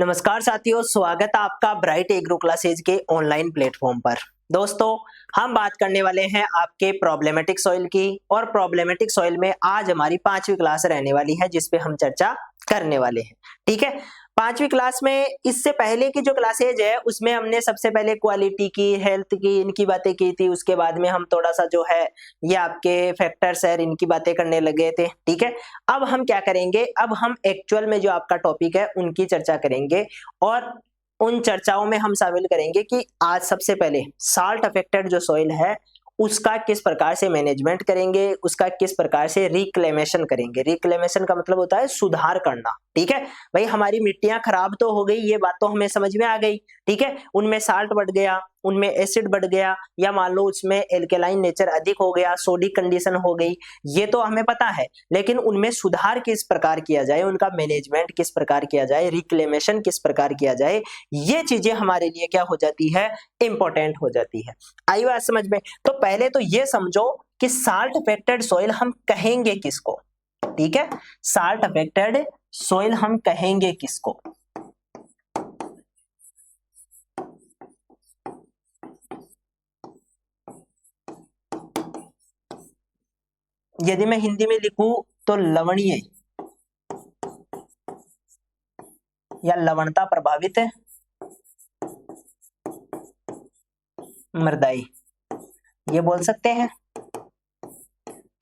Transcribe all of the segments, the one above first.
नमस्कार साथियों, स्वागत है आपका ब्राइट एग्रो क्लासेज के ऑनलाइन प्लेटफॉर्म पर। दोस्तों, हम बात करने वाले हैं आपके प्रॉब्लमेटिक सॉइल की और प्रॉब्लमेटिक सॉइल में आज हमारी 5वीं क्लास रहने वाली है जिस पे हम चर्चा करने वाले हैं। ठीक है, 5वीं क्लास में इससे पहले की जो क्लासेज है उसमें हमने सबसे पहले क्वालिटी की, हेल्थ की, इनकी बातें की थी। उसके बाद में हम थोड़ा सा जो है ये आपके फैक्टर्स है इनकी बातें करने लगे थे। ठीक है, अब हम क्या करेंगे, अब हम एक्चुअल में जो आपका टॉपिक है उनकी चर्चा करेंगे और उन चर्चाओं में हम शामिल करेंगे कि आज सबसे पहले साल्ट अफेक्टेड जो सॉइल है उसका किस प्रकार से मैनेजमेंट करेंगे, उसका किस प्रकार से रिक्लेमेशन करेंगे। रिक्लेमेशन का मतलब होता है सुधार करना। ठीक है भाई, हमारी मिट्टियां खराब तो हो गई, ये बात तो हमें समझ में आ गई। ठीक है, उनमें साल्ट बढ़ गया, उनमें एसिड बढ़ गया, या मान लो उसमें एल्केलाइन नेचर अधिक हो गया, सोडिक कंडीशन हो गई, ये तो हमें पता है। लेकिन उनमें सुधार किस प्रकार किया जाए, उनका मैनेजमेंट किस प्रकार किया जाए, रिक्लेमेशन किस प्रकार किया जाए, ये चीजें हमारे लिए क्या हो जाती है, इंपॉर्टेंट हो जाती है। आई बात समझ में? तो पहले तो ये समझो कि साल्ट अफेक्टेड सॉइल हम कहेंगे किसको। ठीक है, साल्ट अफेक्टेड सॉइल हम कहेंगे किसको। यदि मैं हिंदी में लिखूं तो लवणीय या लवणता प्रभावित मृदाई, ये बोल सकते हैं।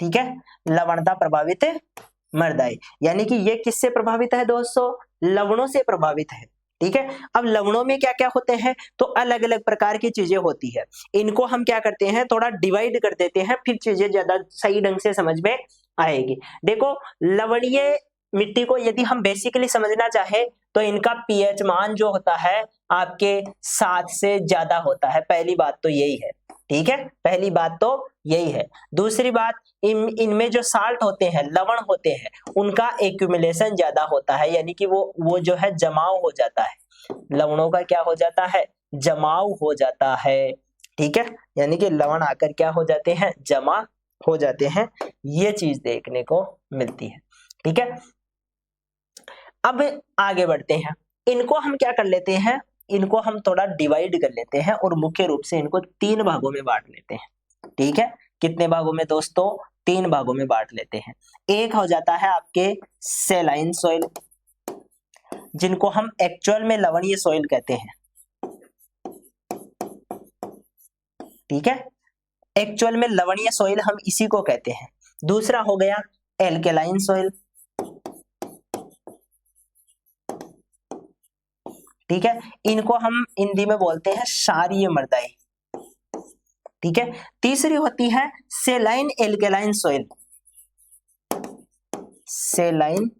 ठीक है, लवणता प्रभावित मृदाई, यानी कि ये किससे प्रभावित है दोस्तों, लवणों से प्रभावित है। ठीक है, अब लवणों में क्या क्या होते हैं, तो अलग अलग प्रकार की चीजें होती है। इनको हम क्या करते हैं, थोड़ा डिवाइड कर देते हैं, फिर चीजें ज्यादा सही ढंग से समझ में आएगी। देखो, लवणीय मिट्टी को यदि हम बेसिकली समझना चाहे तो इनका पीएच मान जो होता है आपके 7 से ज्यादा होता है। पहली बात तो यही है। ठीक है, पहली बात तो यही है। दूसरी बात, इनमें जो साल्ट होते हैं, लवण होते हैं, उनका एक्यूमुलेशन ज्यादा होता है, यानी कि वो जो है जमाव हो जाता है। लवणों का क्या हो जाता है, जमाव हो जाता है। ठीक है, यानी कि लवण आकर क्या हो जाते हैं, जमा हो जाते हैं। ये चीज देखने को मिलती है। ठीक है, अब आगे बढ़ते हैं। इनको हम क्या कर लेते हैं, इनको हम थोड़ा डिवाइड कर लेते हैं और मुख्य रूप से इनको 3 भागों में बांट लेते हैं। ठीक है, कितने भागों में दोस्तों, 3 भागों में बांट लेते हैं। एक हो जाता है आपके सेलाइन सॉइल, जिनको हम एक्चुअल में लवणीय सॉइल कहते हैं। ठीक है, एक्चुअल में लवणीय सॉइल हम इसी को कहते हैं। दूसरा हो गया एल्केलाइन सॉइल। ठीक है, इनको हम हिंदी में बोलते हैं क्षारीय मृदाई। ठीक है, तीसरी होती है सेलाइन एल्केलाइन सॉइल। सेलाइन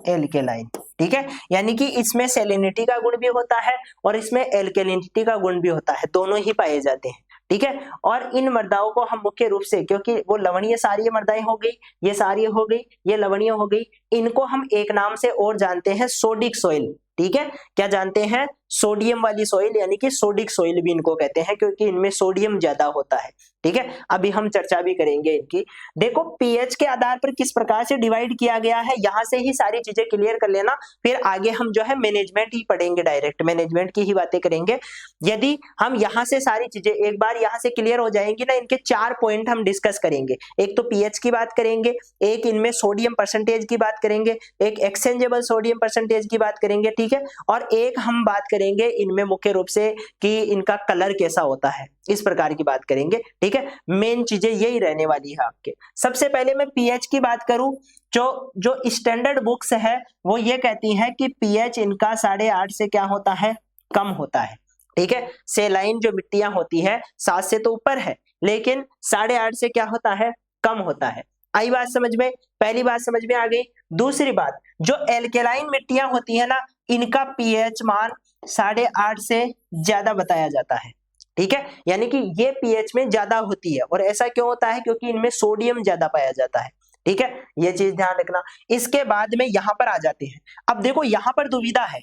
एल्केलाइन। ठीक है, यानी कि इसमें सेलिनिटी का गुण भी होता है और इसमें एल्केलिनिटी का गुण भी होता है, दोनों ही पाए जाते हैं। ठीक है, और इन मृदाओं को हम मुख्य रूप से, क्योंकि वो लवणीय सारीय मृदाएं हो गई, ये सारीय हो गई, ये लवणीय हो गई, इनको हम एक नाम से और जानते हैं, सोडिक सॉइल। ठीक है, क्या जानते हैं, सोडियम वाली सॉइल, यानी कि सोडिक सॉइल भी इनको कहते हैं, क्योंकि इनमें सोडियम ज्यादा होता है। ठीक है, अभी हम चर्चा भी करेंगे इनकी। देखो, पीएच के आधार पर किस प्रकार से डिवाइड किया गया है, यहां से ही सारी चीजें क्लियर कर लेना, फिर आगे हम जो है मैनेजमेंट ही पढ़ेंगे, डायरेक्ट मैनेजमेंट की ही बातें करेंगे। यदि हम यहां से सारी चीजें एक बार यहां से क्लियर हो जाएंगी ना, इनके 4 पॉइंट हम डिस्कस करेंगे। एक तो पीएच की बात करेंगे, एक इनमें सोडियम परसेंटेज की बात करेंगे, एक एक्सचेंजेबल सोडियम परसेंटेज की बात करेंगे। ठीक है, और एक हम बात करेंगे इनमें मुख्य रूप से कि इनका कलर कैसा होता है, इस प्रकार की बात करेंगे। ठीक है, मेन चीजें यही रहने वाली है आपके। सबसे पहले मैं पीएच की बात करूं, जो स्टैंडर्ड बुक्स है वो ये कहती है कि पीएच इनका 8.5 से क्या होता है, कम होता है। ठीक है, सेलाइन जो मिट्टियां होती है 7 से तो ऊपर है, लेकिन 8.5 से क्या होता है, कम होता है। आई बात समझ में, पहली बात समझ में आ गई। दूसरी बात, जो एल्केलाइन मिट्टियां होती है ना, इनका पीएच मान 8.5 से ज्यादा बताया जाता है। ठीक है, यानी कि ये पीएच में ज्यादा होती है, और ऐसा क्यों होता है, क्योंकि इनमें सोडियम ज्यादा पाया जाता है। ठीक है, ये चीज ध्यान रखना। इसके बाद में यहां पर आ जाते हैं। अब देखो, यहां पर दुविधा है।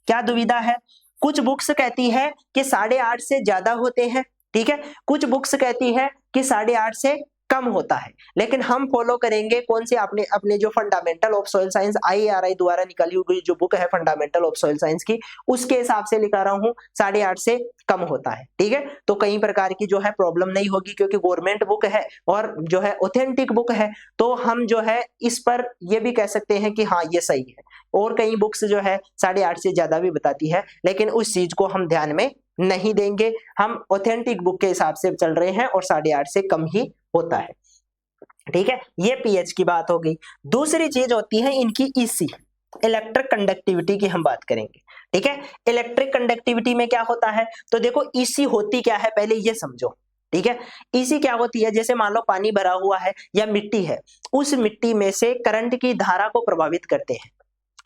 क्या दुविधा है, कुछ बुक्स कहती है कि 8.5 से ज्यादा होते हैं। ठीक है, कुछ बुक्स कहती है कि 8.5 से कम होता है। लेकिन हम फॉलो करेंगे कौन से अपने अपने जो fundamental of soil science IARI द्वारा निकाली हुई जो बुक है फंडामेंटल ऑफ सॉइल साइंस की, उसके हिसाब से लिखा रहा हूं 8.5 से कम होता है। ठीक है, तो कई प्रकार की जो है प्रॉब्लम नहीं होगी क्योंकि गवर्नमेंट बुक है और जो है ऑथेंटिक बुक है, तो हम जो है इस पर ये भी कह सकते हैं कि हाँ ये सही है। और कई बुक्स जो है 8.5 से ज्यादा भी बताती है, लेकिन उस चीज को हम ध्यान में नहीं देंगे, हम ऑथेंटिक बुक के हिसाब से चल रहे हैं और 8.5 से कम ही होता है। ठीक है, ये पीएच की बात हो गई। दूसरी चीज होती है इनकी ईसी, इलेक्ट्रिक कंडक्टिविटी की हम बात करेंगे। ठीक है, इलेक्ट्रिक कंडक्टिविटी में क्या होता है, तो देखो ईसी होती क्या है पहले ये समझो। ठीक है, ईसी क्या होती है, जैसे मान लो पानी भरा हुआ है या मिट्टी है, उस मिट्टी में से करंट की धारा को प्रभावित करते हैं।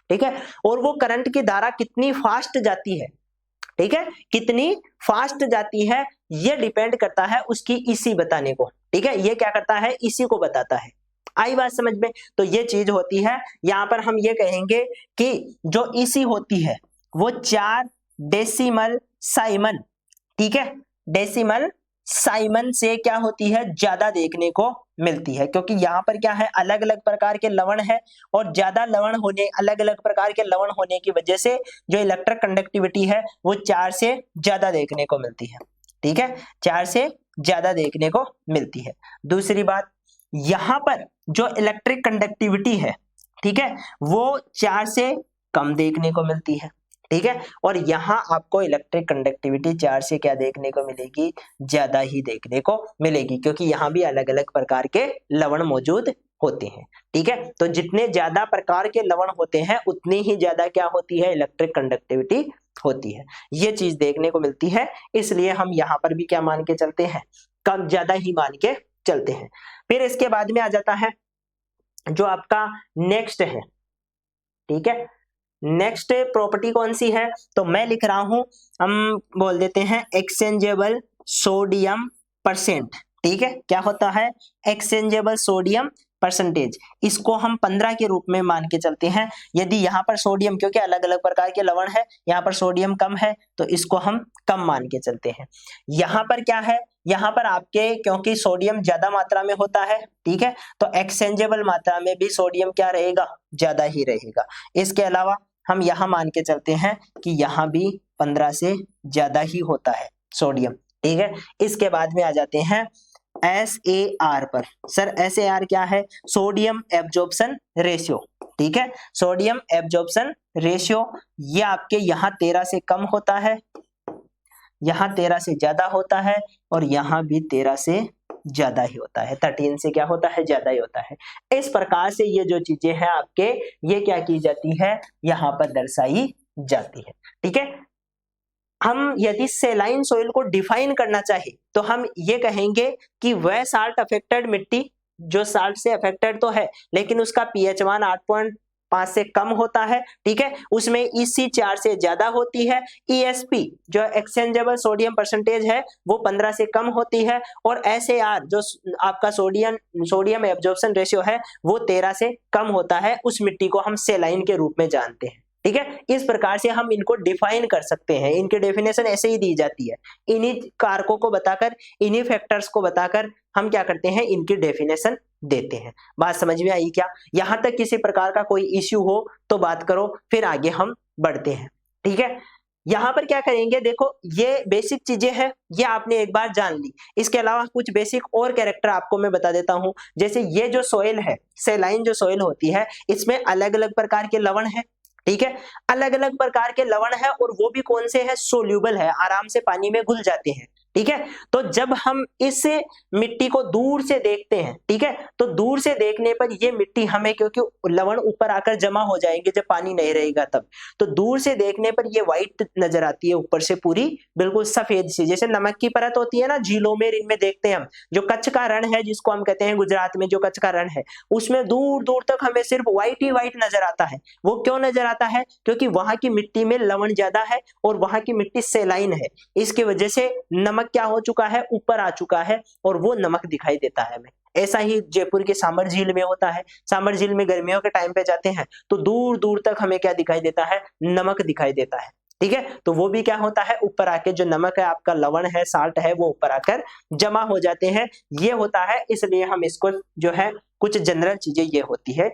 ठीक है, और वो करंट की धारा कितनी फास्ट जाती है, ठीक है, कितनी फास्ट जाती है, ये डिपेंड करता है उसकी ईसी बताने को। ठीक है, ये क्या करता है, ईसी को बताता है। आई बात समझ में, तो ये चीज होती है। यहां पर हम ये कहेंगे कि जो ईसी होती है वो 4 डेसिमल साइमन, ठीक है, डेसिमल साइमन से क्या होती है, ज्यादा देखने को मिलती है, क्योंकि यहाँ पर क्या है, अलग अलग प्रकार के लवण है और ज्यादा लवण होने, अलग अलग प्रकार के लवण होने की वजह से जो इलेक्ट्रिक कंडक्टिविटी है वो 4 से ज्यादा देखने को मिलती है। ठीक है, 4 से ज्यादा देखने को मिलती है। दूसरी बात, यहाँ पर जो इलेक्ट्रिक कंडक्टिविटी है, ठीक है, वो 4 से कम देखने को मिलती है। ठीक है, और यहाँ आपको इलेक्ट्रिक कंडक्टिविटी 4 से क्या देखने को मिलेगी, ज्यादा ही देखने को मिलेगी, क्योंकि यहाँ भी अलग अलग प्रकार के लवण मौजूद होते हैं। ठीक है, तो जितने ज्यादा प्रकार के लवण होते हैं उतनी ही ज्यादा क्या होती है, इलेक्ट्रिक कंडक्टिविटी होती है। ये चीज देखने को मिलती है, इसलिए हम यहाँ पर भी क्या मान के चलते हैं, कम ज्यादा ही मान के चलते हैं। फिर इसके बाद में आ जाता है जो आपका नेक्स्ट है। ठीक है, नेक्स्ट प्रॉपर्टी कौन सी है, तो मैं लिख रहा हूं, हम बोल देते हैं एक्सचेंजेबल सोडियम परसेंट। ठीक है, क्या होता है, एक्सचेंजेबल सोडियम परसेंटेज, इसको हम 15 के रूप में मान के चलते हैं। यदि यहाँ पर सोडियम, क्योंकि अलग अलग प्रकार के लवण है, यहाँ पर सोडियम कम है तो इसको हम कम मान के चलते हैं। यहाँ पर क्या है, यहाँ पर आपके क्योंकि सोडियम ज्यादा मात्रा में होता है, ठीक है, तो एक्सचेंजेबल मात्रा में भी सोडियम क्या रहेगा, ज्यादा ही रहेगा। इसके अलावा हम यहाँ मान के चलते हैं कि यहाँ भी 15 से ज्यादा ही होता है सोडियम। ठीक है, इसके बाद में आ जाते हैं SAR पर। सर SAR क्या है, सोडियम एब्जॉर्प्शन रेशियो। ठीक है, सोडियम एब्जॉर्प्शन रेशियो, ये आपके यहाँ 13 से कम होता है, यहाँ 13 से ज्यादा होता है और यहाँ भी 13 से ज्यादा ही होता है, 13 से क्या होता है, ज्यादा ही होता है। इस प्रकार से ये जो चीजें हैं आपके, ये क्या की जाती है, यहाँ पर दर्शाई जाती है। ठीक है, हम यदि सेलाइन सोइल को डिफाइन करना चाहे तो हम ये कहेंगे कि वह साल्ट अफेक्टेड मिट्टी जो साल्ट से अफेक्टेड तो है लेकिन उसका पीएच मान 8.5 से कम होता है, ठीक है, उसमें EC 4 से ज्यादा होती है, ESP जो एक्सचेंजेबल सोडियम परसेंटेज है वो 15 से कम होती है, और SAR जो आपका सोडियम एब्जॉर्प्शन रेशियो है वो 13 से कम होता है, उस मिट्टी को हम सेलाइन के रूप में जानते हैं। ठीक है, इस प्रकार से हम इनको डिफाइन कर सकते हैं, इनकी डेफिनेशन ऐसे ही दी जाती है, इन्हीं कारकों को बताकर, इन्हीं फैक्टर्स को बताकर हम क्या करते हैं, इनकी डेफिनेशन देते हैं। बात समझ में आई क्या, यहां तक किसी प्रकार का कोई इश्यू हो तो बात करो, फिर आगे हम बढ़ते हैं। ठीक है, यहां पर क्या करेंगे, देखो ये बेसिक चीजें हैं, ये आपने एक बार जान ली। इसके अलावा कुछ बेसिक और कैरेक्टर आपको मैं बता देता हूं, जैसे ये जो सोइल है, सेलाइन जो सोइल होती है, इसमें अलग अलग प्रकार के लवण है। ठीक है, अलग अलग प्रकार के लवण है और वो भी कौन से हैं, सोल्यूबल है, आराम से पानी में घुल जाते हैं। ठीक है, तो जब हम इस मिट्टी को दूर से देखते हैं, ठीक है, तो दूर से देखने पर ये मिट्टी हमें, क्योंकि लवण ऊपर आकर जमा हो जाएंगे जब पानी नहीं रहेगा तब, तो दूर से देखने पर ये व्हाइट नजर आती है, ऊपर से पूरी बिल्कुल सफेद सी, जैसे नमक की परत होती है ना झीलों में, इनमें देखते हैं हम, जो कच्छ का रण है जिसको हम कहते हैं गुजरात में जो कच्छ का रण है, उसमें दूर दूर तक हमें सिर्फ व्हाइट ही व्हाइट नजर आता है। वो क्यों नजर आता है, क्योंकि वहां की मिट्टी में लवण ज्यादा है और वहां की मिट्टी सेलाइन है, इसकी वजह से नमक क्या हो चुका है, ऊपर आ चुका है और वो नमक दिखाई देता है हमें। ऐसा ही जयपुर के सामर झील में होता है, सामर झील में गर्मियों के टाइम पे जाते हैं तो दूर दूर तक हमें क्या दिखाई देता है, नमक दिखाई देता है। ठीक है, तो वो भी क्या होता है, ऊपर आके जो नमक है आपका, लवण है, साल्ट है, वो ऊपर आकर जमा हो जाते हैं। ये होता है, इसलिए हम इसको जो है कुछ जनरल चीजें ये होती है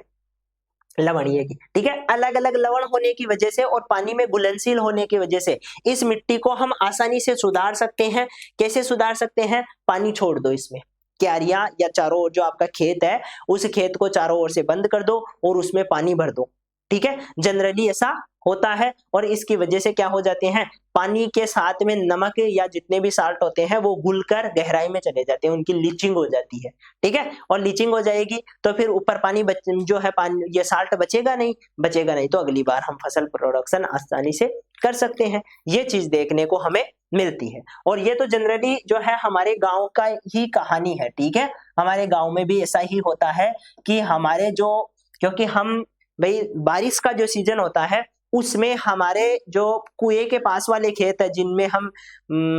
लवणीय की। ठीक है, अलग अलग लवण होने की वजह से और पानी में घुलनशील होने की वजह से इस मिट्टी को हम आसानी से सुधार सकते हैं। कैसे सुधार सकते हैं, पानी छोड़ दो इसमें, क्यारियां या चारों ओर जो आपका खेत है उस खेत को चारों ओर से बंद कर दो और उसमें पानी भर दो। ठीक है, जनरली ऐसा होता है और इसकी वजह से क्या हो जाते हैं, पानी के साथ में नमक या जितने भी साल्ट होते हैं वो घुलकर गहराई में चले जाते हैं, उनकी लीचिंग हो जाती है। ठीक है, और लीचिंग हो जाएगी तो फिर ऊपर पानी जो है पानी, ये साल्ट बचेगा नहीं, तो अगली बार हम फसल प्रोडक्शन आसानी से कर सकते हैं। ये चीज देखने को हमें मिलती है और ये तो जनरली जो है हमारे गांव का ही कहानी है। ठीक है, हमारे गांव में भी ऐसा ही होता है कि हमारे जो, क्योंकि हम भाई बारिश का जो सीजन होता है उसमें हमारे जो कुएं के पास वाले खेत है जिनमें हम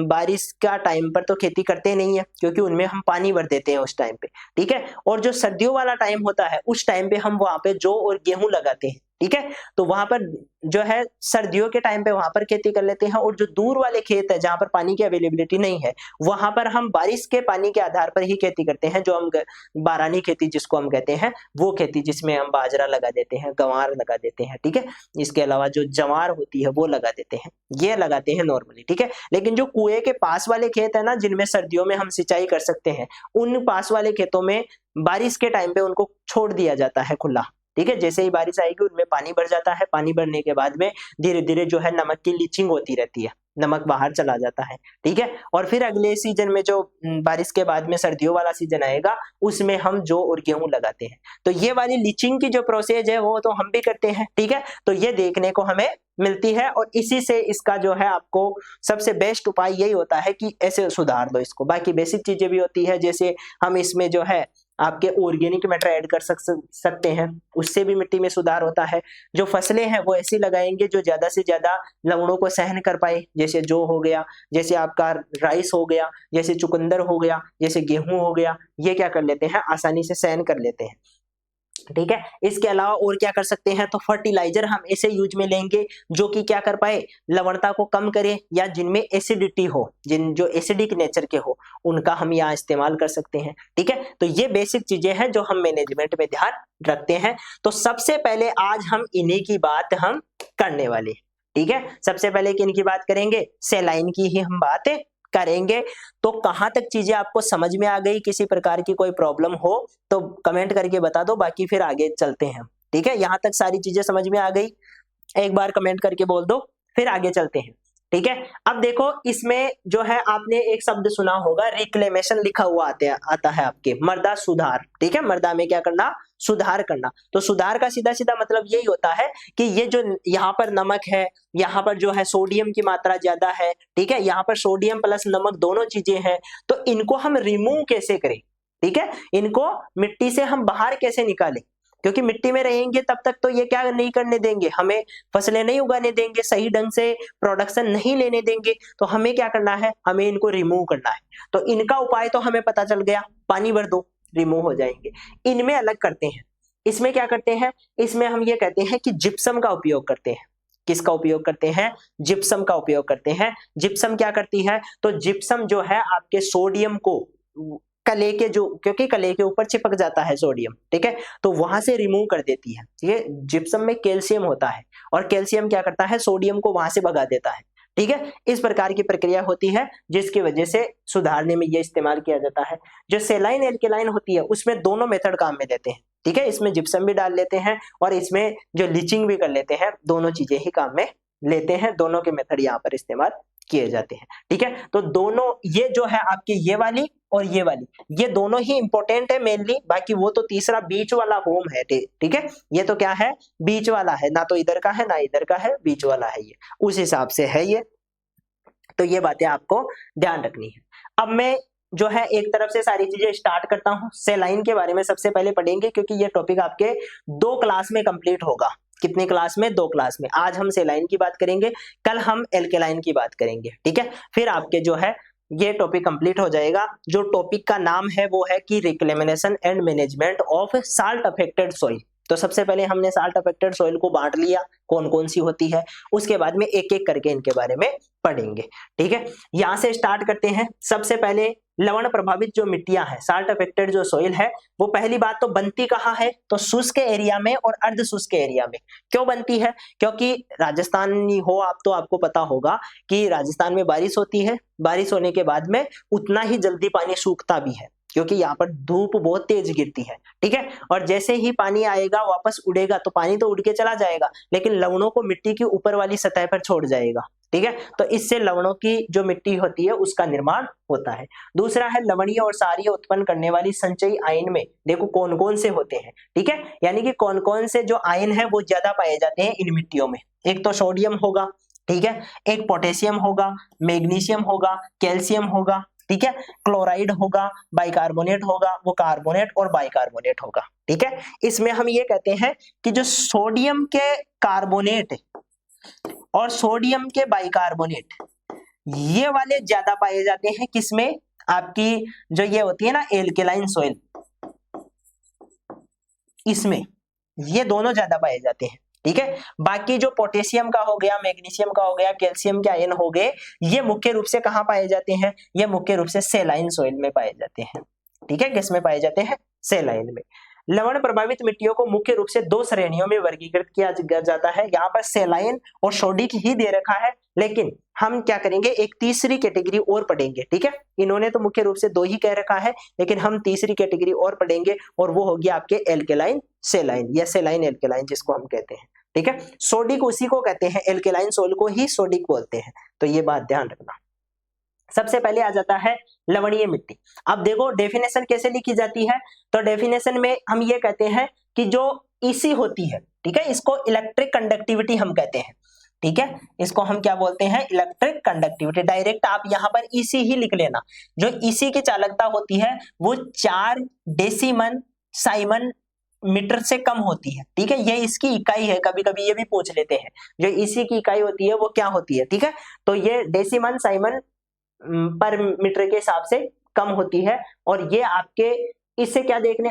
बारिश का टाइम पर तो खेती करते नहीं है, क्योंकि उनमें हम पानी भर देते हैं उस टाइम पे। ठीक है, और जो सर्दियों वाला टाइम होता है उस टाइम पे हम वहां पे जौ और गेहूं लगाते हैं। ठीक है, तो वहां पर जो है सर्दियों के टाइम पे वहां पर खेती कर लेते हैं और जो दूर वाले खेत है जहां पर पानी की अवेलेबिलिटी नहीं है वहां पर हम बारिश के पानी के आधार पर ही खेती करते हैं, जो हम बारानी खेती जिसको हम कहते हैं, वो खेती जिसमें हम बाजरा लगा देते हैं, गंवार लगा देते हैं। ठीक है, इसके अलावा जो जवार होती है वो लगा देते हैं, ये लगाते हैं नॉर्मली। ठीक है, लेकिन जो कुएं के पास वाले खेत है ना, जिनमें सर्दियों में हम सिंचाई कर सकते हैं, उन पास वाले खेतों में बारिश के टाइम पे उनको छोड़ दिया जाता है खुला। ठीक है, जैसे ही बारिश आएगी उनमें पानी भर जाता है, पानी भरने के बाद में धीरे धीरे जो है नमक की लीचिंग होती रहती है, नमक बाहर चला जाता है। ठीक है, और फिर अगले सीजन में जो बारिश के बाद में सर्दियों वाला सीजन आएगा उसमें हम जौ और गेहूं लगाते हैं। तो ये वाली लीचिंग की जो प्रोसेस है वो तो हम भी करते हैं। ठीक है, तो ये देखने को हमें मिलती है और इसी से इसका जो है आपको सबसे बेस्ट उपाय यही होता है कि ऐसे सुधार दो इसको। बाकी बेसिक चीजें भी होती है, जैसे हम इसमें जो है आपके ऑर्गेनिक मैटर ऐड कर सकते हैं, उससे भी मिट्टी में सुधार होता है। जो फसलें हैं वो ऐसी लगाएंगे जो ज्यादा से ज्यादा लवणों को सहन कर पाए, जैसे जौ हो गया, जैसे आपका राइस हो गया, जैसे चुकंदर हो गया, जैसे गेहूं हो गया, ये क्या कर लेते हैं, आसानी से सहन कर लेते हैं। ठीक है, इसके अलावा और क्या कर सकते हैं, तो फर्टिलाइजर हम ऐसे यूज में लेंगे जो कि क्या कर पाए, लवणता को कम करे, या जिनमें एसिडिटी हो, जिन जो एसिडिक नेचर के हो उनका हम यहाँ इस्तेमाल कर सकते हैं। ठीक है, तो ये बेसिक चीजें हैं जो हम मैनेजमेंट में ध्यान रखते हैं। तो सबसे पहले आज हम इन्हीं की बात हम करने वाले हैं। ठीक है, सबसे पहले किन की बात करेंगे, सेलाइन की ही हम बात करेंगे। तो कहां तक चीजें आपको समझ में आ गई, किसी प्रकार की कोई प्रॉब्लम हो तो कमेंट करके बता दो, बाकी फिर आगे चलते हैं। ठीक है, यहां तक सारी चीजें समझ में आ गई, एक बार कमेंट करके बोल दो, फिर आगे चलते हैं। ठीक है, अब देखो इसमें जो है आपने एक शब्द सुना होगा, रिक्लेमेशन लिखा हुआ आता है आपके, मृदा सुधार। ठीक है, मृदा में क्या करना, सुधार करना। तो सुधार का सीधा सीधा मतलब यही होता है कि ये जो यहाँ पर नमक है, यहाँ पर जो है सोडियम की मात्रा ज्यादा है, ठीक है, यहाँ पर सोडियम प्लस नमक दोनों चीजें हैं, तो इनको हम रिमूव कैसे करें। ठीक है, इनको मिट्टी से हम बाहर कैसे निकालें, क्योंकि मिट्टी में रहेंगे तब तक तो ये क्या नहीं करने देंगे, हमें फसलें नहीं उगाने देंगे, सही ढंग से प्रोडक्शन नहीं लेने देंगे। तो हमें क्या करना है, हमें इनको रिमूव करना है। तो इनका उपाय तो हमें पता चल गया, पानी भर दो, रिमूव हो जाएंगे। इनमें अलग करते हैं, इसमें क्या करते हैं, इसमें हम ये कहते हैं कि जिप्सम का उपयोग करते हैं। किसका उपयोग करते हैं, जिप्सम का उपयोग करते हैं। जिप्सम क्या करती है, तो जिप्सम जो है आपके सोडियम को कले के जो, क्योंकि कले के ऊपर चिपक जाता है सोडियम, ठीक है, तो वहां से रिमूव कर देती है। ये जिप्सम में कैल्शियम होता है और कैल्शियम क्या करता है, सोडियम को वहां से भगा देता है। ठीक है, इस प्रकार की प्रक्रिया होती है जिसकी वजह से सुधारने में यह इस्तेमाल किया जाता है। जो सेलाइन एल्केलाइन होती है उसमें दोनों मेथड काम में लेते हैं। ठीक है, इसमें जिप्सम भी डाल लेते हैं और इसमें जो लीचिंग भी कर लेते हैं, दोनों चीजें ही काम में लेते हैं, दोनों के मेथड यहाँ पर इस्तेमाल किए जाते हैं। ठीक है, तो दोनों ये जो है आपकी ये वाली और ये वाली, ये दोनों ही इंपॉर्टेंट है मेनली, बाकी वो तो तीसरा बीच वाला होम है। ठीक है, ये तो क्या है, बीच वाला है, ना तो इधर का है ना इधर का है, बीच वाला है, ये उस हिसाब से है ये। तो ये बातें आपको ध्यान रखनी है। अब मैं जो है एक तरफ से सारी चीजें स्टार्ट करता हूं। सेलाइन के बारे में सबसे पहले पढ़ेंगे क्योंकि ये टॉपिक आपके 2 क्लास में कंप्लीट होगा। कितने क्लास में, 2 क्लास में। आज हम सेलाइन की बात करेंगे, कल हम एल्केलाइन की बात करेंगे। ठीक है, फिर आपके जो है ये टॉपिक कंप्लीट हो जाएगा। जो टॉपिक का नाम है वो है कि reclamation and management of salt affected soil. तो सबसे पहले हमने साल्ट अफेक्टेड सॉइल को बांट लिया कौन कौन सी होती है, उसके बाद में एक एक करके इनके बारे में पढ़ेंगे। ठीक है, यहां से स्टार्ट करते हैं। सबसे पहले लवण प्रभावित जो मिट्टियां हैं, साल्ट अफेक्टेड जो सॉइल है, वो पहली बात तो बनती कहाँ है, तो शुष्क एरिया में और अर्ध शुष्क एरिया में। क्यों बनती है, क्योंकि राजस्थानी हो आप तो आपको पता होगा कि राजस्थान में बारिश होती है, बारिश होने के बाद में उतना ही जल्दी पानी सूखता भी है क्योंकि यहाँ पर धूप बहुत तेज गिरती है। ठीक है, और जैसे ही पानी आएगा वापस उड़ेगा तो पानी तो उड़ के चला जाएगा, लेकिन लवणों को मिट्टी की ऊपर वाली सतह पर छोड़ जाएगा। ठीक है, तो इससे लवणों की जो मिट्टी होती है उसका निर्माण होता है। दूसरा है लवणीय और क्षारीय उत्पन्न करने वाली संचयी आयन में देखो कौन कौन से होते हैं। ठीक है, यानी कि कौन कौन से जो आयन है वो ज्यादा पाए जाते हैं इन मिट्टियों में। एक तो सोडियम होगा, ठीक है, एक पोटेशियम होगा, मैग्नीशियम होगा, कैल्शियम होगा, ठीक है, क्लोराइड होगा, बाइकार्बोनेट होगा, वो कार्बोनेट और बाइकार्बोनेट होगा। ठीक है, इसमें हम ये कहते हैं कि जो सोडियम के कार्बोनेट और सोडियम के बाइकार्बोनेट ये वाले ज्यादा पाए जाते हैं किसमें, आपकी जो ये होती है ना एल्केलाइन सॉइल, इसमें ये दोनों ज्यादा पाए जाते हैं। ठीक है, बाकी जो पोटेशियम का हो गया, मैग्नीशियम का हो गया, कैल्शियम के आयन हो गए, ये मुख्य रूप से कहां पाए जाते हैं, ये मुख्य रूप से सेलाइन सॉइल में पाए जाते हैं। ठीक है, किस में पाए जाते हैं, सेलाइन में। लवण प्रभावित मिट्टियों को मुख्य रूप से दो श्रेणियों में वर्गीकृत किया जाता है। यहाँ पर सेलाइन और सोडिक ही दे रखा है, लेकिन हम क्या करेंगे एक तीसरी कैटेगरी और पढ़ेंगे। ठीक है, इन्होंने तो मुख्य रूप से दो ही कह रखा है, लेकिन हम तीसरी कैटेगरी और पढ़ेंगे और वो होगी आपके एल्केलाइन सेलाइन या सेलाइन एल्केलाइन जिसको हम कहते हैं। ठीक है, सोडिक उसी को कहते हैं, एल्केलाइन सोल को ही सोडिक बोलते हैं, तो ये बात ध्यान रखना। सबसे पहले आ जाता है लवणीय मिट्टी। अब देखो डेफिनेशन कैसे लिखी जाती है, तो डेफिनेशन में हम ये कहते हैं कि जो ईसी होती है, ठीक है, इसको इलेक्ट्रिक कंडक्टिविटी हम कहते हैं। ठीक है, इसको हम क्या बोलते हैं, इलेक्ट्रिक कंडक्टिविटी। डायरेक्ट आप यहां पर ईसी ही लिख लेना। जो ईसी की चालकता होती है वो 4 डेसिमन साइमन मीटर से कम होती है। ठीक है, ये इसकी इकाई है, कभी कभी ये भी पूछ लेते हैं जो ईसी की इकाई होती है वो क्या होती है। ठीक है, तो ये डेसिमन साइमन पर मीटर के हिसाब से कम होती है, और ये आपके इससे क्या देखने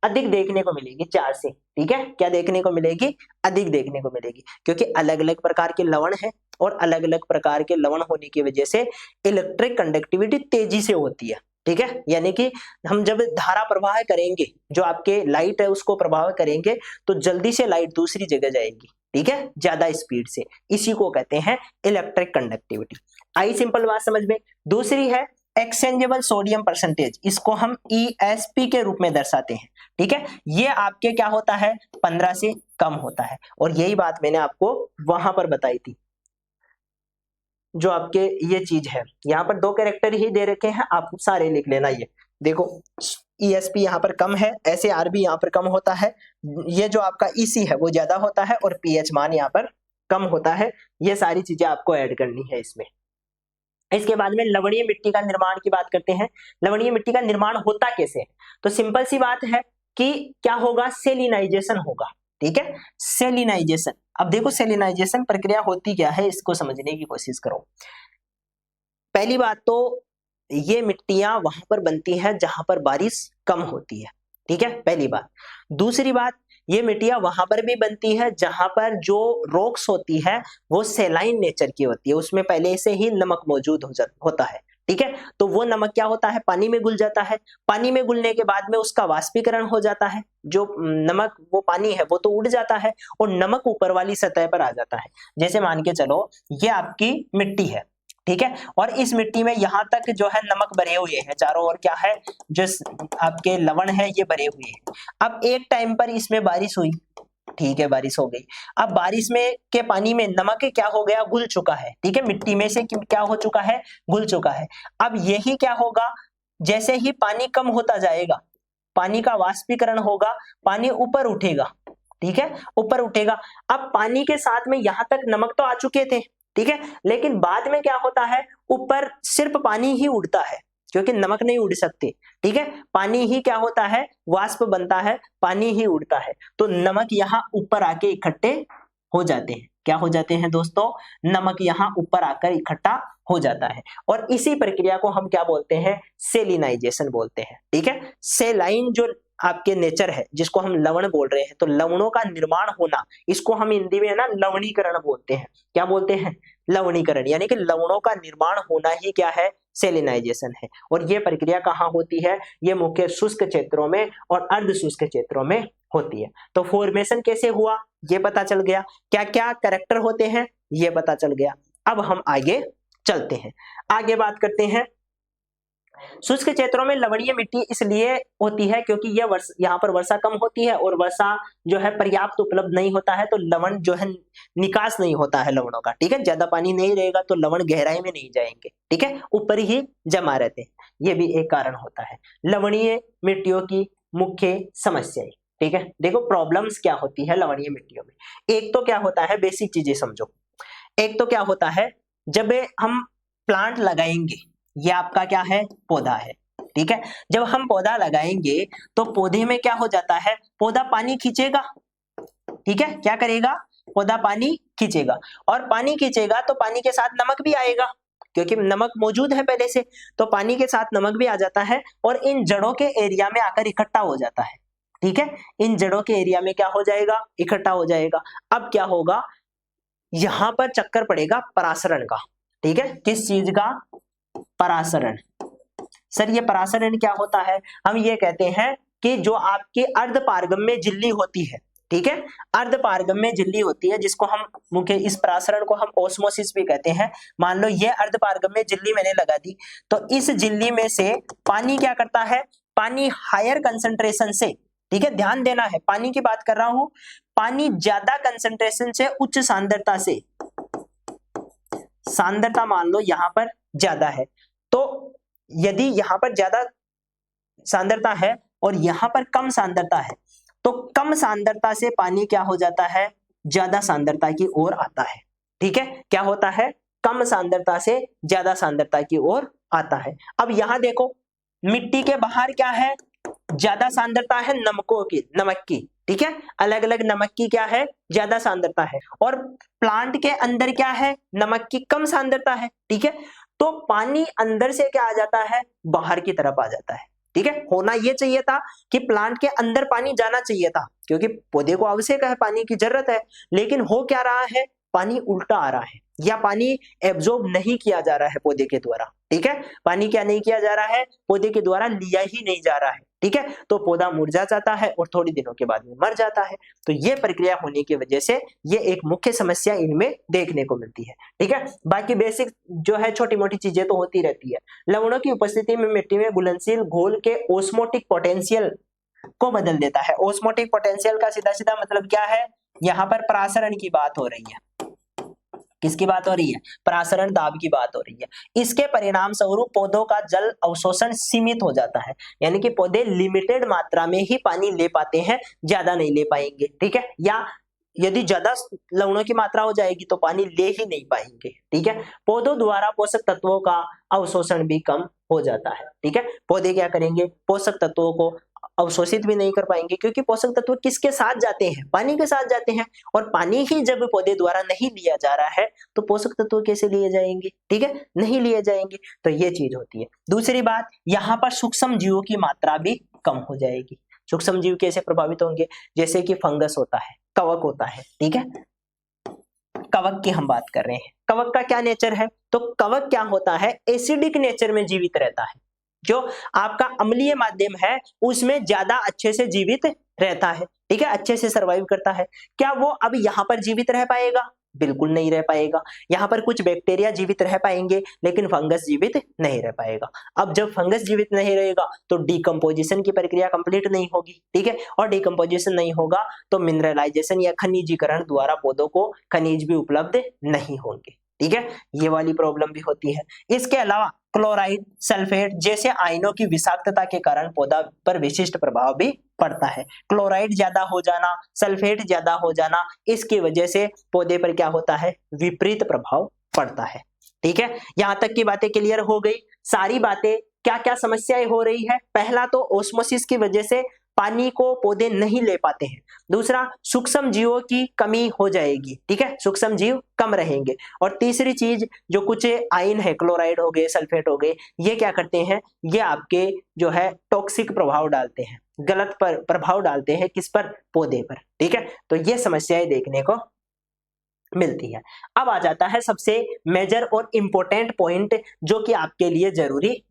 अधिक देखने को मिलेगी 4 से। ठीक है, क्या देखने को मिलेगी, अधिक देखने को मिलेगी, क्योंकि अलग अलग प्रकार के लवण है और अलग अलग प्रकार के लवण होने की वजह से इलेक्ट्रिक कंडक्टिविटी तेजी से होती है। ठीक है, यानी कि हम जब धारा प्रवाह करेंगे, जो आपके लाइट है उसको प्रभाव करेंगे, तो जल्दी से लाइट दूसरी जगह जाएगी। ठीक है, ज्यादा स्पीड से, इसी को कहते हैं इलेक्ट्रिक कंडक्टिविटी। आई सिंपल बात समझ में। दूसरी है एक्सचेंजेबल सोडियम परसेंटेज, इसको हम ESP के रूप में दर्शाते हैं। ठीक है, ये आपके क्या होता है, 15 से कम होता है, और यही बात मैंने आपको वहां पर बताई थी। जो आपके ये चीज है, यहाँ पर 2 कैरेक्टर ही दे रखे हैं, आप सारे लिख लेना। ये देखो ESP यहाँ पर कम है, SAR भी यहाँ पर कम होता है, ये जो आपका EC है वो ज्यादा होता है, और pH मान यहाँ पर कम होता है। ये सारी चीजें आपको ऐड करनी है इसमें। इसके बाद में लवणीय मिट्टी का निर्माण की बात करते हैं। लवणीय मिट्टी का निर्माण होता कैसे है, तो सिंपल सी बात है कि क्या होगा, सेलिनाइजेशन होगा। ठीक है, सेलिनाइजेशन। अब देखो सेलिनाइजेशन प्रक्रिया होती क्या है, इसको समझने की कोशिश करो। पहली बात तो ये मिट्टियां वहां पर बनती हैं जहां पर बारिश कम होती है। ठीक है, पहली बात। दूसरी बात, ये मिट्टियां वहां पर भी बनती है जहां पर जो रॉक्स होती है वो सेलाइन नेचर की होती है, उसमें पहले से ही नमक मौजूद होता है। ठीक है, तो वो नमक क्या होता है, पानी में घुल जाता है। पानी में घुलने के बाद में उसका वाष्पीकरण हो जाता है, जो नमक वो पानी है वो तो उड़ जाता है और नमक ऊपर वाली सतह पर आ जाता है। जैसे मान के चलो ये आपकी मिट्टी है, ठीक है, और इस मिट्टी में यहाँ तक जो है नमक भरे हुए हैं, चारों ओर क्या है, जो आपके लवण है ये भरे हुए हैं। अब एक टाइम पर इसमें बारिश हुई, ठीक है, बारिश हो गई। अब बारिश में के पानी में नमक क्या हो गया, घुल चुका है। ठीक है, मिट्टी में से क्या हो चुका है, घुल चुका है। अब यही क्या होगा, जैसे ही पानी कम होता जाएगा, पानी का वाष्पीकरण होगा, पानी ऊपर उठेगा। ठीक है, ऊपर उठेगा। अब पानी के साथ में यहां तक नमक तो आ चुके थे, ठीक है, लेकिन बाद में क्या होता है, ऊपर सिर्फ पानी ही उड़ता है, क्योंकि नमक नहीं उड़ सकते। ठीक है, पानी ही क्या होता है, वाष्प बनता है, पानी ही उड़ता है, तो नमक यहाँ ऊपर आके इकट्ठे हो जाते हैं। क्या हो जाते हैं दोस्तों, नमक यहाँ ऊपर आकर इकट्ठा हो जाता है, और इसी प्रक्रिया को हम क्या बोलते हैं, सेलिनाइजेशन बोलते हैं। ठीक है, सेलाइन जो आपके नेचर है जिसको हम लवण बोल रहे हैं, तो लवणों का निर्माण होना, इसको हम हिंदी में ना लवणीकरण बोलते हैं। क्या बोलते हैं? लवणीकरण, यानी कि लवणों का निर्माण होना ही क्या है? सेलिनाइजेशन है। और ये प्रक्रिया कहाँ होती है? ये मुख्य शुष्क क्षेत्रों में और अर्ध शुष्क क्षेत्रों में होती है। तो फॉर्मेशन कैसे हुआ ये पता चल गया, क्या क्या कैरेक्टर होते हैं ये पता चल गया। अब हम आगे चलते हैं, आगे बात करते हैं। शुष्क क्षेत्रों में लवणीय मिट्टी इसलिए होती है क्योंकि यह यहाँ पर वर्षा कम होती है और वर्षा जो है पर्याप्त उपलब्ध नहीं होता है, तो लवण जो है निकास नहीं होता है लवणों का। ठीक है, ज्यादा पानी नहीं रहेगा तो लवण गहराई में नहीं जाएंगे, ठीक है, ऊपर ही जमा रहते हैं। ये भी एक कारण होता है लवणीय मिट्टियों की मुख्य समस्याएं। ठीक है, देखो प्रॉब्लम्स क्या होती है लवणीय मिट्टियों में। एक तो क्या होता है, बेसिक चीजें समझो। एक तो क्या होता है, जब हम प्लांट लगाएंगे, ये आपका क्या है? पौधा है। ठीक है, जब हम पौधा लगाएंगे तो पौधे में क्या हो जाता है? पौधा पानी खींचेगा। ठीक है, क्या करेगा? पौधा पानी खींचेगा, और पानी खींचेगा तो पानी के साथ नमक भी आएगा, क्योंकि नमक मौजूद है पहले से, तो पानी के साथ नमक भी आ जाता है और इन जड़ों के एरिया में आकर इकट्ठा हो जाता है। ठीक है, इन जड़ों के एरिया में क्या हो जाएगा? इकट्ठा हो जाएगा। अब क्या होगा, यहां पर चक्कर पड़ेगा परासरण का। ठीक है, किस चीज का? परासरण। सर ये परासरण क्या होता है? हम ये कहते हैं कि जो आपकी अर्धपारगम्य झिल्ली होती है, ठीक है, अर्धपारगम्य झिल्ली होती है जिसको हम मुख्य, इस परासरण को हम ओस्मोसिस भी कहते हैं। मान लो ये अर्धपारगम्य झिल्ली मैंने लगा दी, तो इस झिल्ली में से पानी क्या करता है? पानी हायर कंसंट्रेशन से, ठीक है, ध्यान देना है, पानी की बात कर रहा हूं, पानी ज्यादा कंसंट्रेशन से उच्च सांद्रता से, सांद्रता मान लो यहां पर ज्यादा है, तो यदि यहां पर ज्यादा सांद्रता है और यहां पर कम सांद्रता है, तो कम सांद्रता से पानी क्या हो जाता है? ज्यादा सांद्रता की ओर आता है। ठीक है, क्या होता है? कम सांद्रता से ज्यादा सांद्रता की ओर आता है। अब यहां देखो, मिट्टी के बाहर क्या है? ज्यादा सांद्रता है नमकों की, नमक की। ठीक है, अलग अलग नमक की क्या है? ज्यादा सांद्रता है, और प्लांट के अंदर क्या है? नमक की कम सांद्रता है। ठीक है, तो पानी अंदर से क्या आ जाता है? बाहर की तरफ आ जाता है। ठीक है, होना ये चाहिए था कि प्लांट के अंदर पानी जाना चाहिए था, क्योंकि पौधे को आवश्यक है, पानी की जरूरत है, लेकिन हो क्या रहा है? पानी उल्टा आ रहा है, या पानी एब्जॉर्ब नहीं किया जा रहा है पौधे के द्वारा। ठीक है, पानी क्या नहीं किया जा रहा है? पौधे के द्वारा लिया ही नहीं जा रहा है। ठीक है, तो पौधा मुरझा जाता है और थोड़ी दिनों के बाद में मर जाता है। तो ये प्रक्रिया होने की वजह से ये एक मुख्य समस्या इनमें देखने को मिलती है। ठीक है, बाकी बेसिक जो है छोटी मोटी चीजें तो होती रहती है। लवणों की उपस्थिति में मिट्टी में घुलनशील घोल के ओस्मोटिक पोटेंशियल को बदल देता है। ओस्मोटिक पोटेंशियल का सीधा सीधा मतलब क्या है? यहाँ पर परासरण की बात हो रही है। किसकी बात हो रही है? परासरण दाब की बात हो रही है। इसके परिणाम स्वरूप पौधों का जल अवशोषण सीमित हो जाता है, यानी कि पौधे लिमिटेड मात्रा में ही पानी ले पाते हैं, ज्यादा नहीं ले पाएंगे। ठीक है, या यदि ज्यादा लवणों की मात्रा हो जाएगी तो पानी ले ही नहीं पाएंगे। ठीक है, पौधों द्वारा पोषक तत्वों का अवशोषण भी कम हो जाता है। ठीक है, पौधे क्या करेंगे? पोषक तत्वों को अवशोषित भी नहीं कर पाएंगे, क्योंकि पोषक तत्व किसके साथ जाते हैं? पानी के साथ जाते हैं, और पानी ही जब पौधे द्वारा नहीं लिया जा रहा है तो पोषक तत्व कैसे लिए जाएंगे? ठीक है, नहीं लिए जाएंगे। तो ये चीज होती है। दूसरी बात, यहाँ पर सूक्ष्म जीवों की मात्रा भी कम हो जाएगी। सूक्ष्म जीव कैसे प्रभावित होंगे? जैसे कि फंगस होता है, कवक होता है। ठीक है, कवक की हम बात कर रहे हैं। कवक का क्या नेचर है? तो कवक क्या होता है? एसिडिक नेचर में जीवित रहता है। जो आपका अम्लीय माध्यम है उसमें ज्यादा अच्छे से जीवित रहता है। ठीक है, अच्छे से सरवाइव करता है। क्या वो अब यहाँ पर जीवित रह पाएगा? बिल्कुल नहीं रह पाएगा। यहाँ पर कुछ बैक्टीरिया जीवित रह पाएंगे, लेकिन फंगस जीवित नहीं रह पाएगा। अब जब फंगस जीवित नहीं रहेगा तो डिकम्पोजिशन की प्रक्रिया कंप्लीट नहीं होगी। ठीक है, और डिकम्पोजिशन नहीं होगा तो मिनरलाइजेशन या खनिजीकरण द्वारा पौधों को खनिज भी उपलब्ध नहीं होंगे। ठीक है, ये वाली प्रॉब्लम भी होती है। इसके अलावा क्लोराइड, सल्फेट जैसे आयनों की विषाक्तता के कारण पौधा पर विशिष्ट प्रभाव भी पड़ता है। क्लोराइड ज्यादा हो जाना, सल्फेट ज्यादा हो जाना, इसकी वजह से पौधे पर क्या होता है? विपरीत प्रभाव पड़ता है। ठीक है, यहां तक की बातें क्लियर हो गई। सारी बातें क्या क्या समस्याएं हो रही है? पहला तो ओस्मोसिस की वजह से पानी को पौधे नहीं ले पाते हैं। दूसरा, सूक्ष्म जीवों की कमी हो जाएगी, ठीक है, सूक्ष्म जीव कम रहेंगे। और तीसरी चीज, जो कुछ आयन है, क्लोराइड हो गए, सल्फेट हो गए, ये क्या करते हैं, ये आपके जो है टॉक्सिक प्रभाव डालते हैं, गलत प्रभाव डालते हैं, किस पर, पौधे पर, ठीक है। तो ये समस्याएं देखने को मिलती है। अब आ जाता है सबसे मेजर और इंपॉर्टेंट पॉइंट जो कि आपके लिए जरूरी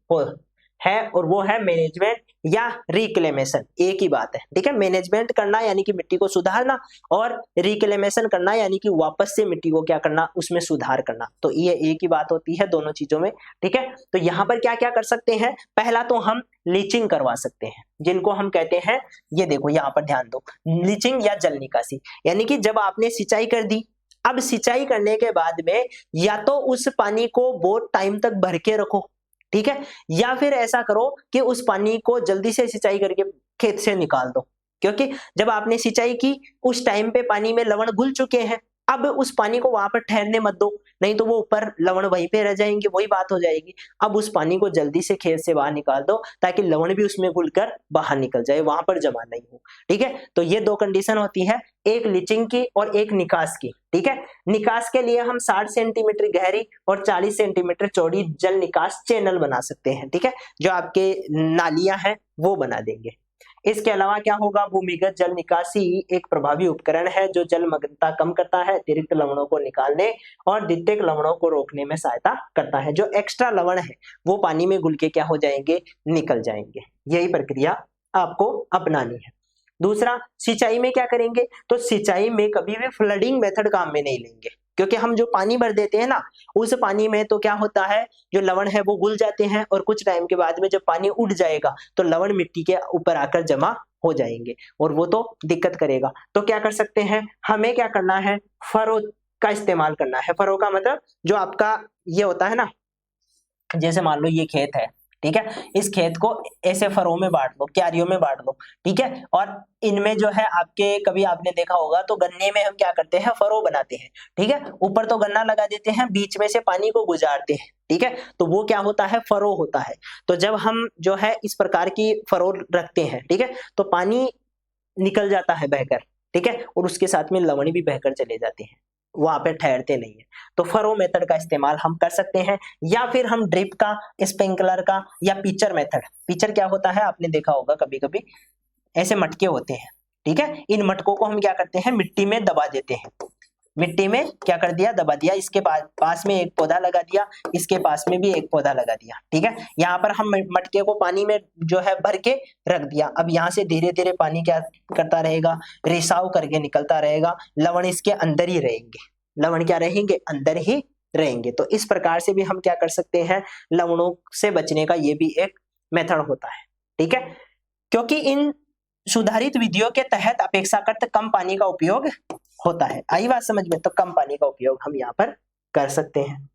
है, और वो है मैनेजमेंट या रिक्लेमेशन। एक ही बात है, ठीक है। मैनेजमेंट करना यानी कि मिट्टी को सुधारना, और रिक्लेमेशन करना यानी कि वापस से मिट्टी को क्या करना, उसमें सुधार करना। तो ये एक ही बात होती है दोनों चीजों में, ठीक है। तो यहाँ पर क्या क्या कर सकते हैं, पहला तो हम लीचिंग करवा सकते हैं, जिनको हम कहते हैं, ये देखो यहाँ पर ध्यान दो, लीचिंग या जल निकासी, यानी कि जब आपने सिंचाई कर दी, अब सिंचाई करने के बाद में या तो उस पानी को बहुत टाइम तक भर के रखो, ठीक है, या फिर ऐसा करो कि उस पानी को जल्दी से सिंचाई करके खेत से निकाल दो, क्योंकि जब आपने सिंचाई की उस टाइम पे पानी में लवण घुल चुके हैं। अब उस पानी को वहां पर ठहरने मत दो, नहीं तो वो ऊपर लवण वहीं पे रह जाएंगे, वही बात हो जाएगी। अब उस पानी को जल्दी से खेत से बाहर निकाल दो, ताकि लवण भी उसमें घुलकर बाहर निकल जाए, वहां पर जमा नहीं हो, ठीक है। तो ये दो कंडीशन होती है, एक लीचिंग की और एक निकास की, ठीक है। निकास के लिए हम 60 सेंटीमीटर गहरी और 40 सेंटीमीटर चौड़ी जल निकास चैनल बना सकते हैं, ठीक है, जो आपके नालियां हैं वो बना देंगे। इसके अलावा क्या होगा, भूमिगत जल निकासी एक प्रभावी उपकरण है जो जलमग्नता कम करता है, अतिरिक्त लवणों को निकालने और द्वितीयक लवणों को रोकने में सहायता करता है। जो एक्स्ट्रा लवण है वो पानी में घुल के क्या हो जाएंगे, निकल जाएंगे। यही प्रक्रिया आपको अपनानी है। दूसरा, सिंचाई में क्या करेंगे, तो सिंचाई में कभी भी फ्लडिंग मेथड काम में नहीं लेंगे, क्योंकि हम जो पानी भर देते हैं ना, उस पानी में तो क्या होता है, जो लवण है वो घुल जाते हैं, और कुछ टाइम के बाद में जब पानी उड़ जाएगा तो लवण मिट्टी के ऊपर आकर जमा हो जाएंगे, और वो तो दिक्कत करेगा। तो क्या कर सकते हैं, हमें क्या करना है, फरो का इस्तेमाल करना है। फरो का मतलब जो आपका ये होता है ना, जैसे मान लो ये खेत है, ठीक है, इस खेत को ऐसे फरों में बांट लो, क्यारियों में बांट लो, ठीक है। और इनमें जो है आपके, कभी आपने देखा होगा तो गन्ने में हम क्या करते हैं, फरो बनाते हैं, ठीक है, ऊपर तो गन्ना लगा देते हैं, बीच में से पानी को गुजारते हैं, ठीक है, तो वो क्या होता है, फरो होता है। तो जब हम जो है इस प्रकार की फरो रखते हैं, ठीक है, तो पानी निकल जाता है बहकर, ठीक है, और उसके साथ में लवण भी बहकर चले जाते हैं, वहां पे ठहरते नहीं है। तो फरो मेथड का इस्तेमाल हम कर सकते हैं, या फिर हम ड्रिप का, स्प्रिंकलर का, या पिचर मेथड। पिचर क्या होता है, आपने देखा होगा कभी कभी, ऐसे मटके होते हैं, ठीक है, इन मटकों को हम क्या करते हैं, मिट्टी में दबा देते हैं, मिट्टी में क्या कर दिया, दबा दिया, इसके पास में एक पौधा लगा दिया, इसके पास में भी एक पौधा लगा दिया, ठीक है। यहाँ पर हम मटके को पानी में जो है भर के रख दिया। अब यहाँ से धीरे धीरे पानी क्या करता रहेगा, रिसाव करके निकलता रहेगा, लवण इसके अंदर ही रहेंगे, लवण क्या रहेंगे, अंदर ही रहेंगे। तो इस प्रकार से भी हम क्या कर सकते हैं, लवणों से बचने का ये भी एक मेथड होता है, ठीक है। क्योंकि इन सुधारित विधियों के तहत अपेक्षाकृत कम पानी का उपयोग होता है। आई बात समझ में, तो कम पानी का उपयोग हम यहाँ पर कर सकते हैं,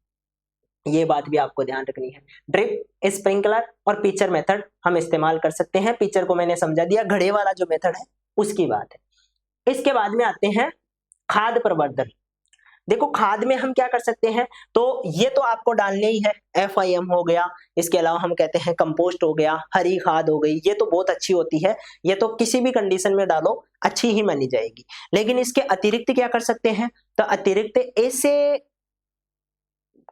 ये बात भी आपको ध्यान रखनी है। ड्रिप, स्प्रिंकलर और पिचर मेथड हम इस्तेमाल कर सकते हैं। पिचर को मैंने समझा दिया, घड़े वाला जो मेथड है उसकी बात है। इसके बाद में आते हैं खाद प्रवर्धन। देखो खाद में हम क्या कर सकते हैं, तो ये तो आपको डालने ही है, FIM हो गया, इसके अलावा हम कहते हैं कंपोस्ट हो गया, हरी खाद हो गई, ये तो बहुत अच्छी होती है, ये तो किसी भी कंडीशन में डालो अच्छी ही मानी जाएगी। लेकिन इसके अतिरिक्त क्या कर सकते हैं, तो अतिरिक्त ऐसे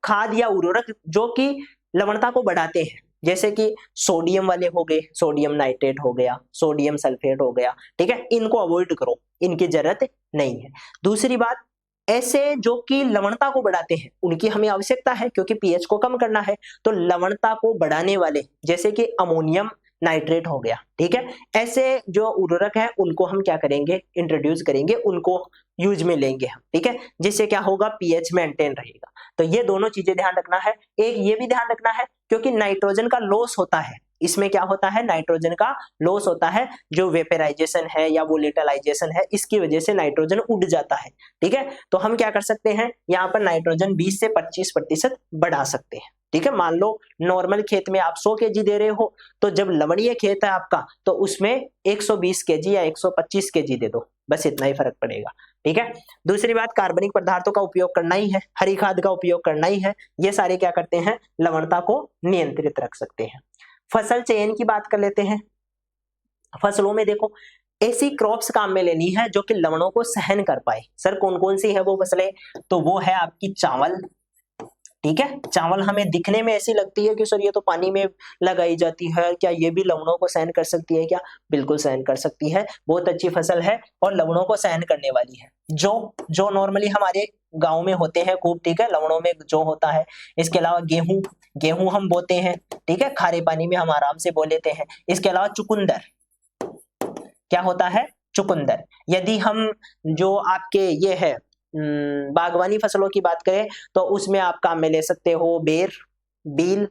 खाद या उर्वरक जो कि लवणता को बढ़ाते हैं, जैसे कि सोडियम वाले हो गए, सोडियम नाइट्रेट हो गया, सोडियम सल्फेट हो गया, ठीक है, इनको अवॉइड करो, इनकी जरूरत नहीं है। दूसरी बात, ऐसे जो कि लवणता को बढ़ाते हैं उनकी हमें आवश्यकता है, क्योंकि पीएच को कम करना है। तो लवणता को बढ़ाने वाले जैसे कि अमोनियम नाइट्रेट हो गया, ठीक है, ऐसे जो उर्वरक है उनको हम क्या करेंगे, इंट्रोड्यूस करेंगे, उनको यूज में लेंगे हम, ठीक है, जिससे क्या होगा, पीएच मेंटेन रहेगा। तो ये दोनों चीजें ध्यान रखना है। एक ये भी ध्यान रखना है, क्योंकि नाइट्रोजन का लॉस होता है, इसमें क्या होता है, नाइट्रोजन का लॉस होता है, जो वेपराइजेशन है या वोलेटिलाइजेशन है, इसकी वजह से नाइट्रोजन उड़ जाता है, ठीक है। तो हम क्या कर सकते हैं, यहाँ पर नाइट्रोजन 20 से 25% बढ़ा सकते हैं, ठीक है। मान लो नॉर्मल खेत में आप 100 kg दे रहे हो, तो जब लवणीय खेत है आपका तो उसमें 120 kg या 125 kg दे दो, बस इतना ही फर्क पड़ेगा, ठीक है। दूसरी बात, कार्बनिक पदार्थों का उपयोग करना ही है, हरी खाद का उपयोग करना ही है, ये सारे क्या करते हैं, लवणता को नियंत्रित रख सकते हैं। फसल चयन की बात कर लेते हैं। फसलों में देखो ऐसी क्रॉप्स काम में लेनी है जो कि लवणों को सहन कर पाए। सर कौन कौन सी है वो फसलें? तो वो है आपकी चावल, ठीक है। चावल हमें दिखने में ऐसी लगती है कि सर ये तो पानी में लगाई जाती है, क्या ये भी लवणों को सहन कर सकती है क्या? बिल्कुल सहन कर सकती है, बहुत अच्छी फसल है और लवणों को सहन करने वाली है। जो नॉर्मली हमारे गांव में होते हैं खूब, ठीक है, लवणों में जो होता है। इसके अलावा गेहूं हम बोते हैं, ठीक है, खारे पानी में हम आराम से बो लेते हैं। इसके अलावा चुकंदर, क्या होता है? चुकंदर। यदि हम जो आपके ये है बागवानी फसलों की बात करें तो उसमें आप काम में ले सकते हो बेर, बील,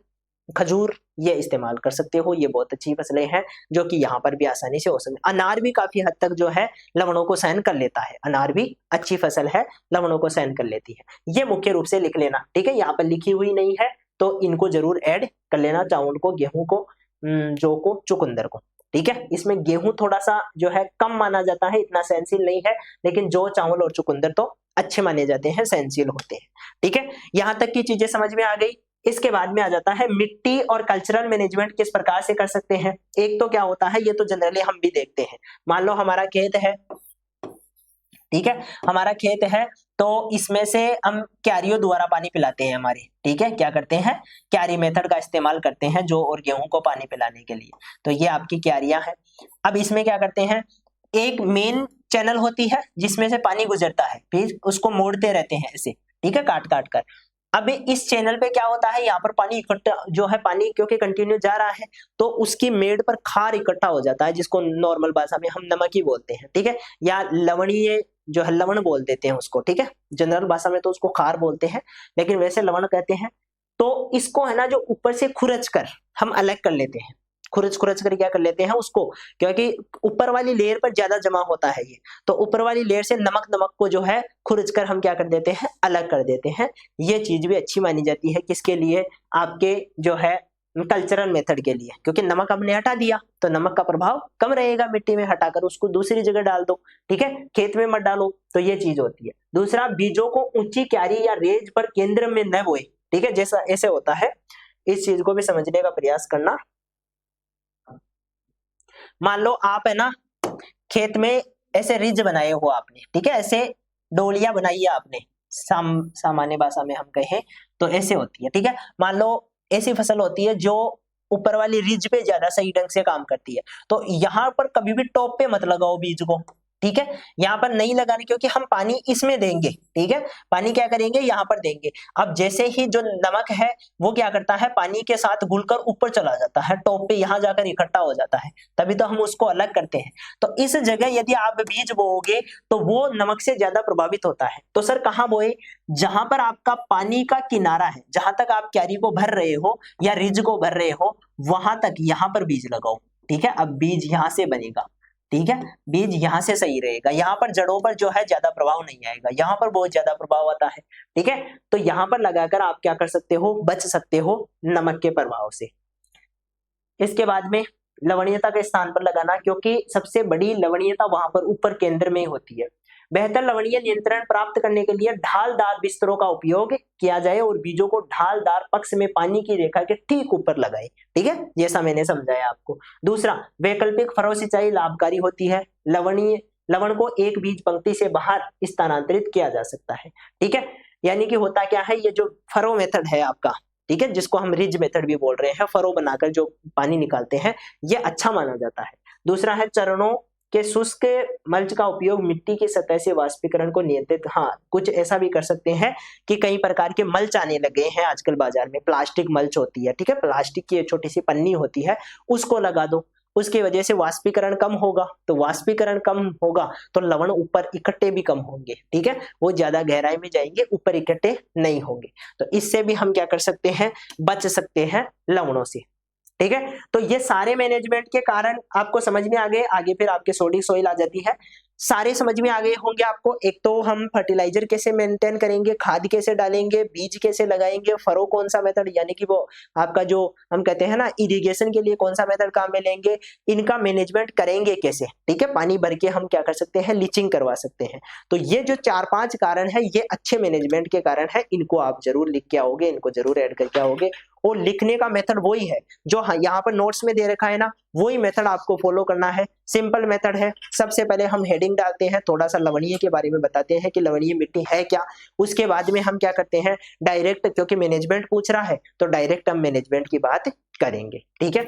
खजूर, ये इस्तेमाल कर सकते हो। ये बहुत अच्छी फसलें हैं जो कि यहाँ पर भी आसानी से हो सकती है। अनार भी काफी हद तक जो है लवणों को सहन कर लेता है, अनार भी अच्छी फसल है, लवणों को सहन कर लेती है। ये मुख्य रूप से लिख लेना, ठीक है। यहाँ पर लिखी हुई नहीं है तो इनको जरूर ऐड कर लेना, चावल को, गेहूं को, जौ को, चुकंदर को, ठीक है। इसमें गेहूं थोड़ा सा जो है कम माना जाता है, इतना सहनशील नहीं है, लेकिन जौ, चावल और चुकंदर तो अच्छे माने जाते हैं, सहनशील होते हैं, ठीक है। यहां तक की चीजें समझ में आ गई। इसके बाद में आ जाता है मिट्टी और कल्चरल मैनेजमेंट किस प्रकार से कर सकते हैं। एक तो क्या होता है, ये तो जनरली हम भी देखते हैं, मान लो हमारा खेत है, ठीक है, हमारा खेत है तो इसमें से हम क्यारियों द्वारा पानी पिलाते हैं हमारे, ठीक है। क्या करते हैं? क्यारी मेथड का इस्तेमाल करते हैं जौ और गेहूं को पानी पिलाने के लिए। तो ये आपकी क्यारियां हैं। अब इसमें क्या करते हैं, एक मेन चैनल होती है जिसमें से पानी गुजरता है, फिर उसको मोड़ते रहते हैं ऐसे, ठीक है, काट काट कर। अब इस चैनल पे क्या होता है, यहाँ पर पानी इकट्ठा जो है, पानी क्योंकि कंटिन्यू जा रहा है तो उसकी मेड़ पर खार इकट्ठा हो जाता है, जिसको नॉर्मल भाषा में हम नमक ही बोलते हैं, ठीक है, या लवणीय जो है लवण बोल देते हैं उसको, ठीक है। जनरल भाषा में तो उसको खार बोलते हैं, लेकिन वैसे लवण कहते हैं। तो इसको है ना जो ऊपर से खुरच कर हम अलग कर लेते हैं, खुरच कर क्या कर लेते हैं उसको, क्योंकि ऊपर वाली लेयर पर ज्यादा जमा होता है ये, तो ऊपर वाली लेयर से नमक को जो है खुरच कर हम क्या कर देते हैं, अलग कर देते हैं। ये चीज भी अच्छी मानी जाती है, किसके लिए? आपके जो है कल्चरल मेथड के लिए, क्योंकि नमक हमने हटा दिया तो नमक का प्रभाव कम रहेगा मिट्टी में, हटाकर उसको दूसरी जगह डाल दो, ठीक है, खेत में मत डालो। तो ये चीज होती है। दूसरा, बीजों को ऊंची क्यारी या रेज पर केंद्र में न बोए, ठीक है, जैसा ऐसे होता है, इस चीज को भी समझने का प्रयास करना। मान लो आप है ना खेत में ऐसे रिज बनाए हो आपने, ठीक है, ऐसे डोलियां बनाई है आपने, सामान्य भाषा में हम कहें तो ऐसे होती है, ठीक है। मान लो ऐसी फसल होती है जो ऊपर वाली रिज पे ज्यादा सही ढंग से काम करती है, तो यहाँ पर कभी भी टॉप पे मत लगाओ बीज को, ठीक है, यहाँ पर नहीं लगाने, क्योंकि हम पानी इसमें देंगे, ठीक है, पानी क्या करेंगे, यहाँ पर देंगे। अब जैसे ही जो नमक है वो क्या करता है, पानी के साथ घुलकर ऊपर चला जाता है, टॉप पे यहाँ जाकर इकट्ठा हो जाता है, तभी तो हम उसको अलग करते हैं। तो इस जगह यदि आप बीज बोओगे तो वो नमक से ज्यादा प्रभावित होता है। तो सर कहाँ बोए? जहां पर आपका पानी का किनारा है, जहां तक आप क्यारी को भर रहे हो या रिज को भर रहे हो, वहां तक यहाँ पर बीज लगाओ, ठीक है। अब बीज यहाँ से बनेगा, ठीक है, बीज यहाँ से सही रहेगा, यहाँ पर जड़ों पर जो है ज्यादा प्रभाव नहीं आएगा, यहाँ पर बहुत ज्यादा प्रभाव आता है, ठीक है। तो यहाँ पर लगाकर आप क्या कर सकते हो, बच सकते हो नमक के प्रभाव से। इसके बाद में लवणीयता के स्थान पर लगाना, क्योंकि सबसे बड़ी लवणीयता वहां पर ऊपर केंद्र में होती है। बेहतर लवणीय नियंत्रण प्राप्त करने के लिए ढालदार बिस्तरों का उपयोग किया जाए और बीजों को ढालदार पक्ष में पानी की रेखा के ठीक ऊपर लगाए, ठीक है, जैसा मैंने समझाया आपको। दूसरा, वैकल्पिक फरो सिंचाई लाभकारी होती है। लवण को एक बीज पंक्ति से बाहर स्थानांतरित किया जा सकता है, ठीक है। यानी कि होता क्या है, ये जो फरो मेथड है आपका, ठीक है, जिसको हम रिज मेथड भी बोल रहे हैं, फरो बनाकर जो पानी निकालते हैं, ये अच्छा माना जाता है। दूसरा है चरणों के शुष्क मल्च का उपयोग मिट्टी की सतह से वाष्पीकरण को नियंत्रित। हाँ, कुछ ऐसा भी कर सकते हैं कि कई प्रकार के मल्च आने लगे हैं आजकल बाजार में, प्लास्टिक मल्च होती है, ठीक है, प्लास्टिक की छोटी सी पन्नी होती है, उसको लगा दो, उसकी वजह से वाष्पीकरण कम होगा। तो वाष्पीकरण कम होगा तो लवण ऊपर इकट्ठे भी कम होंगे, ठीक है, वो ज्यादा गहराई में जाएंगे, ऊपर इकट्ठे नहीं होंगे। तो इससे भी हम क्या कर सकते हैं, बच सकते हैं लवणों से, ठीक है। तो ये सारे मैनेजमेंट के कारण आपको समझ में आ गए। आगे फिर आपके सोडिक सोइल आ जाती है, सारे समझ में आ गए होंगे आपको। एक तो हम फर्टिलाइजर कैसे मेंटेन करेंगे, खाद कैसे डालेंगे, बीज कैसे लगाएंगे, फरो कौन सा मेथड, यानी कि वो आपका जो हम कहते हैं ना इरिगेशन के लिए कौन सा मेथड काम में लेंगे, इनका मैनेजमेंट करेंगे कैसे, ठीक है, पानी भर के हम क्या कर सकते हैं, लीचिंग करवा सकते हैं। तो ये जो 4-5 कारण है, ये अच्छे मैनेजमेंट के कारण है, इनको आप जरूर लिख के आओगे, इनको जरूर ऐड करके आओगे और लिखने का मेथड वही है जो यहाँ पर नोट्स में दे रखा है ना, वही मेथड आपको फॉलो करना है। सिंपल मेथड है। सबसे पहले हम हेडिंग डालते हैं, थोड़ा सा लवणीय के बारे में बताते हैं कि लवणीय मिट्टी है क्या। उसके बाद में हम क्या करते हैं, डायरेक्ट, क्योंकि मैनेजमेंट पूछ रहा है तो डायरेक्ट हम मैनेजमेंट की बात करेंगे। ठीक है,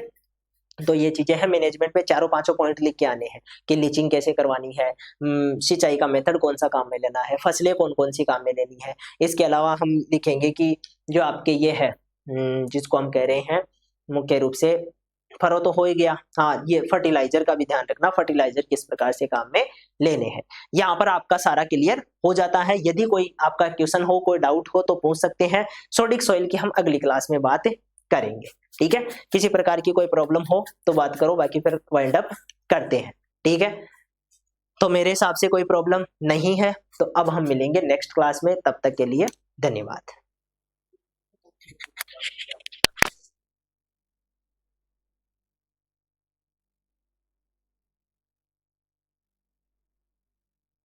तो ये चीजें हैं। मैनेजमेंट पे चारों पांचों पॉइंट लिख के आने हैं कि लीचिंग कैसे करवानी है, सिंचाई का मेथड कौन सा काम में लेना है, फसलें कौन कौन सी काम में लेनी है। इसके अलावा हम लिखेंगे कि जो आपके ये है, जिसको हम कह रहे हैं मुख्य रूप से, फरो तो हो ही गया, हाँ ये फर्टिलाइजर का भी ध्यान रखना, फर्टिलाइजर किस प्रकार से काम में लेने हैं। यहाँ पर आपका सारा क्लियर हो जाता है। यदि कोई आपका क्वेश्चन हो, कोई डाउट हो तो पूछ सकते हैं। सोडिक सॉइल की हम अगली क्लास में बात करेंगे। ठीक है, किसी प्रकार की कोई प्रॉब्लम हो तो बात करो, बाकी फिर वाइंड अप करते हैं। ठीक है, तो मेरे हिसाब से कोई प्रॉब्लम नहीं है, तो अब हम मिलेंगे नेक्स्ट क्लास में। तब तक के लिए धन्यवाद।